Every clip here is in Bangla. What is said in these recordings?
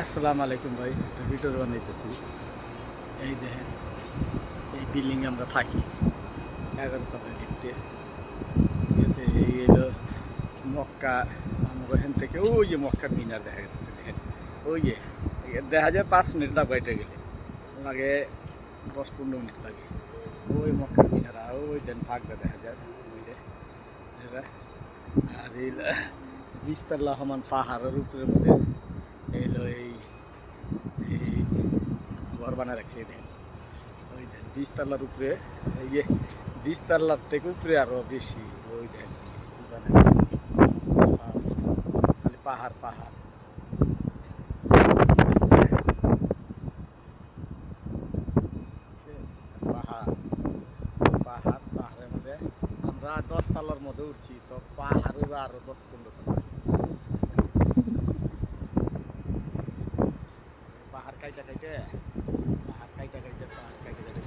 আসসালামু আলাইকুম ভাই, একটা ভিডিও বানাইতেছি। এই দেখেন, এই বিল্ডিংয়ে আমরা থাকি 11 তলার লিফটে। ঠিক আছে, এই এলো মক্কা। আমাদের এখান থেকে ওই যে মক্কার মিনার দেখা যাচ্ছে। দেখেন ওই যে দেখা যায় 5 মিনিট লাগবে এটা গেলে, লাগে 10-15 মিনিট লাগে। ওই মক্কার মিনার আর ওই দেন ফাঁকটা দেখা যায় ওই যে এরা। আর এই বিস্তাল্লাহ রহমান পাহাড়ের উপরের মধ্যে এলো এই এই ঘর বানা রাখছে। দেখেন ওই দেখেন 20 তলার উপরে, এই যে 20 তলার থেকে উপরে আরো বেশি। ওই দেখেন কি বানা রাখছে, খালি পাহাড় পাহাড়। পাহাড় পাহাড় পাহাড়ের মধ্যে আমরা 10 তলার মধ্যে উঠছি, তো পাহাড় আরো 10-15 তলা। পাহাড় কাইটা কাইটে পাহাড় কাইটা কাইটে পাহাড় কাইটে কাইটে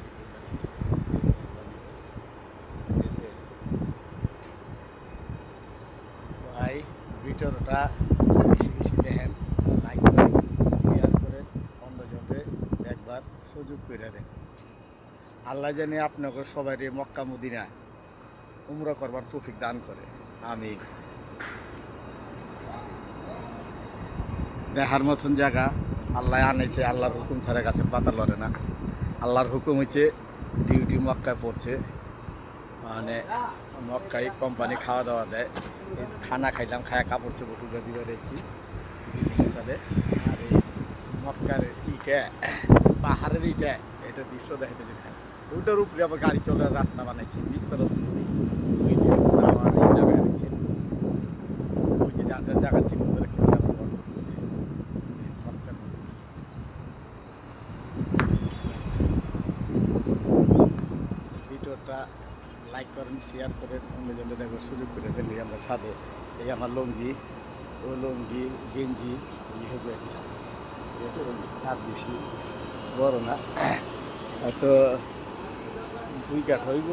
ভাই, ভিডিওটা বেশি বেশি দেখেন, লাইক করেন, শেয়ার করেন, অন্যজনকে একবার সুযোগ করে দেন। আল্লাহ জানে আপনাকে সবাই মক্কা মদিনা উমরা করবার তৌফিক দান করে। আমি দেখার মতন জায়গা আল্লাহ আনেছে, আল্লাহর হুকুম ছাড়া গাছের পাতা লড়ে না। আল্লাহর হুকুম হচ্ছে ডিউটি মক্কায় পড়ছে, মানে মক্কায় কোম্পানি খাওয়া দাওয়া দেয়। খানা খাইলাম, খায়া কাপড় চোপড় টুকরা দিয়ে রয়েছি চলে। আর এই মক্কার ইটা, পাহাড়ের ইটা, এটা দৃশ্য দেখাইতেছে। ওইটার উপরে আবার গাড়ি চলার রাস্তা বানাইছে 20 তলার উপরে। ওই যে যার জায়গা চিহ্ন রাখছে ভিডিওটা লাইক করেন, শেয়ার করেন, অন্যজনকে দেখবার সুযোগ করে দেন। এই আমরা ছাদে, এই আমার লুঙ্গি, ও লুঙ্গি গেঞ্জি এই হবে। ঠিক আছে, ছাদ বেশি বড় না, তো 2 কাঠ হইব,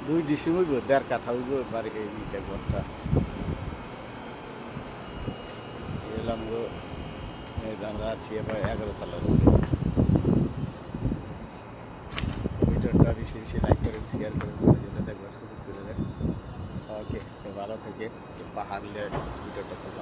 2 ডিসিম হইব, 1.5 কাঠা হইব বাড়ি এইটা ঘরটা। এলাম গো, আমরা আছি এবার 11 তলার উপরে। ভিডিওটা বেশি বেশি লাইক করেন, শেয়ার করেন, জন্য দেখবার সুযোগ করে দেন। ওকে, ভালো থেকে পাহাড় ভিডিওটা কথা